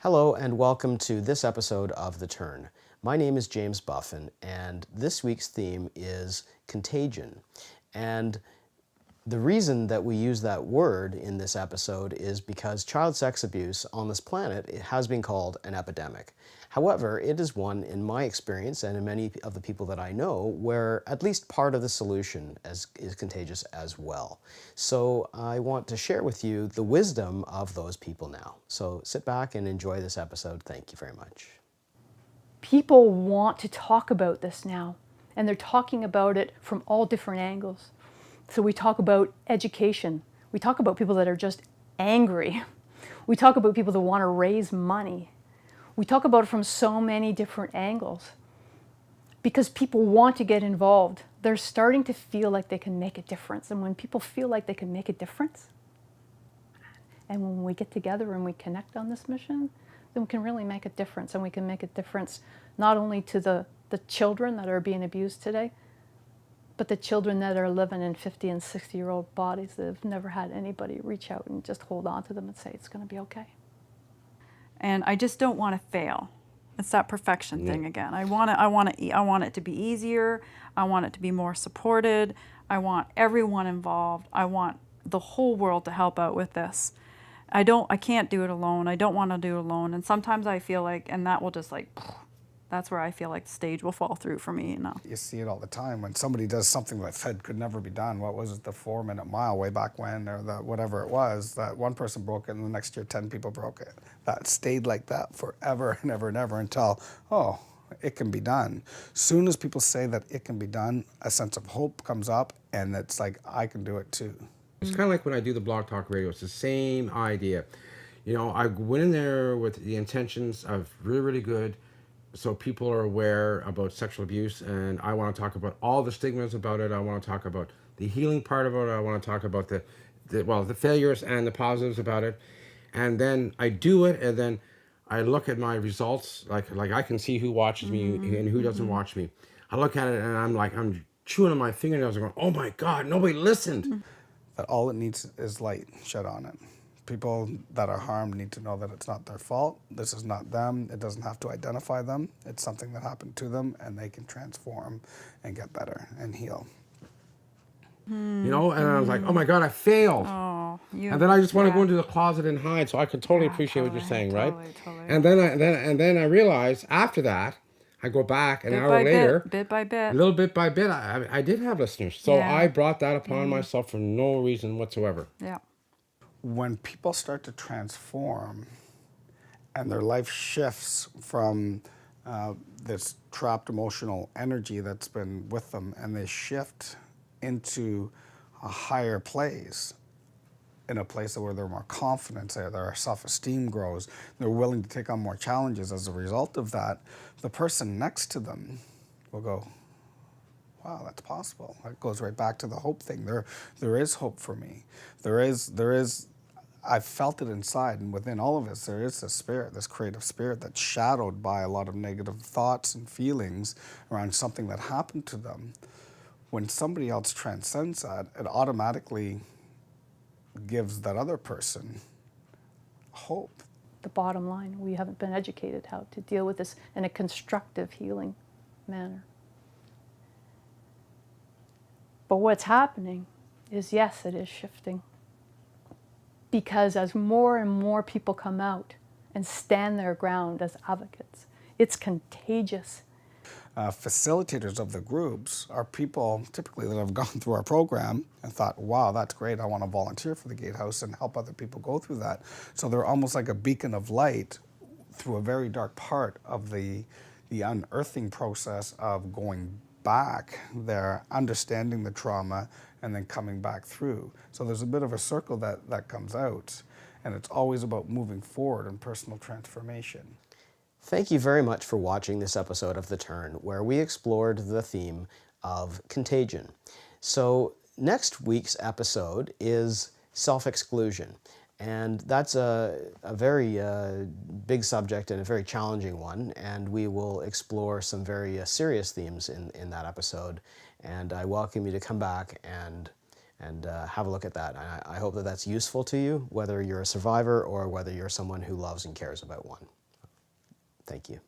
Hello and welcome to this episode of The Turn. My name is James Buffin and this week's theme is contagion. And the reason that we use that word in this episode is because child sex abuse on this planet has been called an epidemic. However, it is one, in my experience and in many of the people that I know, where at least part of the solution is contagious as well. So I want to share with you the wisdom of those people now. So sit back and enjoy this episode. Thank you very much. People want to talk about this now, and they're talking about it from all different angles. So we talk about education. We talk about people that are just angry. We talk about people that want to raise money. We talk about it from so many different angles because people want to get involved. They're starting to feel like they can make a difference. And when people feel like they can make a difference, and when we get together and we connect on this mission, then we can really make a difference. And we can make a difference not only to the children that are being abused today, but the children that are living in 50 and 60-year-old bodies that have never had anybody reach out and just hold on to them and say, it's going to be okay. And I just don't want to fail. It's that perfection thing again. I want it to be easier. I want it to be more supported. I want everyone involved. I want the whole world to help out with this. I can't do it alone. I don't want to do it alone. And sometimes I feel like, and that will just like, that's where I feel like the stage will fall through for me. You see it all the time when somebody does something that said could never be done. What was it, the 4-minute mile way back when, or the whatever it was, that one person broke it and the next year 10 people broke it. That stayed like that forever and ever and ever until, oh, it can be done. Soon as people say that it can be done, a sense of hope comes up and it's like, I can do it too. It's kind of like when I do the Blog Talk Radio. It's the same idea. You know, I went in there with the intentions of really, really good, so people are aware about sexual abuse, and I want to talk about all the stigmas about it. I want to talk about the healing part of it. I want to talk about the failures and the positives about it. And then I do it, and then I look at my results. Like I can see who watches me and who doesn't watch me. I look at it, and I'm chewing on my fingernails and going, oh my God, nobody listened. That all it needs is light shed on it. People that are harmed need to know that it's not their fault. This is not them. It doesn't have to identify them. It's something that happened to them, and they can transform and get better and heal. You know, and I was like, oh my God, I failed. Oh, and then I just want to go into the closet and hide. So I can totally appreciate what you're saying, right? Totally. And then I realized after that, I go back an hour later, bit by bit, a little bit by bit. I did have listeners, so I brought that upon myself for no reason whatsoever. Yeah. When people start to transform and their life shifts from this trapped emotional energy that's been with them, and they shift into a higher place, in a place where they're more confident, their self-esteem grows, they're willing to take on more challenges as a result of that, the person next to them will go, wow, that's possible. That goes right back to the hope thing. There is hope for me. There is, I've felt it inside, and within all of us, there is this spirit, this creative spirit that's shadowed by a lot of negative thoughts and feelings around something that happened to them. When somebody else transcends that, it automatically gives that other person hope. The bottom line, we haven't been educated how to deal with this in a constructive, healing manner. But what's happening is, yes, it is shifting. Because as more and more people come out and stand their ground as advocates, it's contagious. Facilitators of the groups are people typically that have gone through our program and thought, wow, that's great, I want to volunteer for the Gatehouse and help other people go through that. So they're almost like a beacon of light through a very dark part of the unearthing process of going back there, understanding the trauma, and then coming back through. So there's a bit of a circle that comes out, and it's always about moving forward and personal transformation. Thank you very much for watching this episode of The Turn, where we explored the theme of contagion. So next week's episode is self-exclusion. And that's a very big subject and a very challenging one, and we will explore some very serious themes in that episode. And I welcome you to come back and have a look at that. I hope that that's useful to you, whether you're a survivor or whether you're someone who loves and cares about one. Thank you.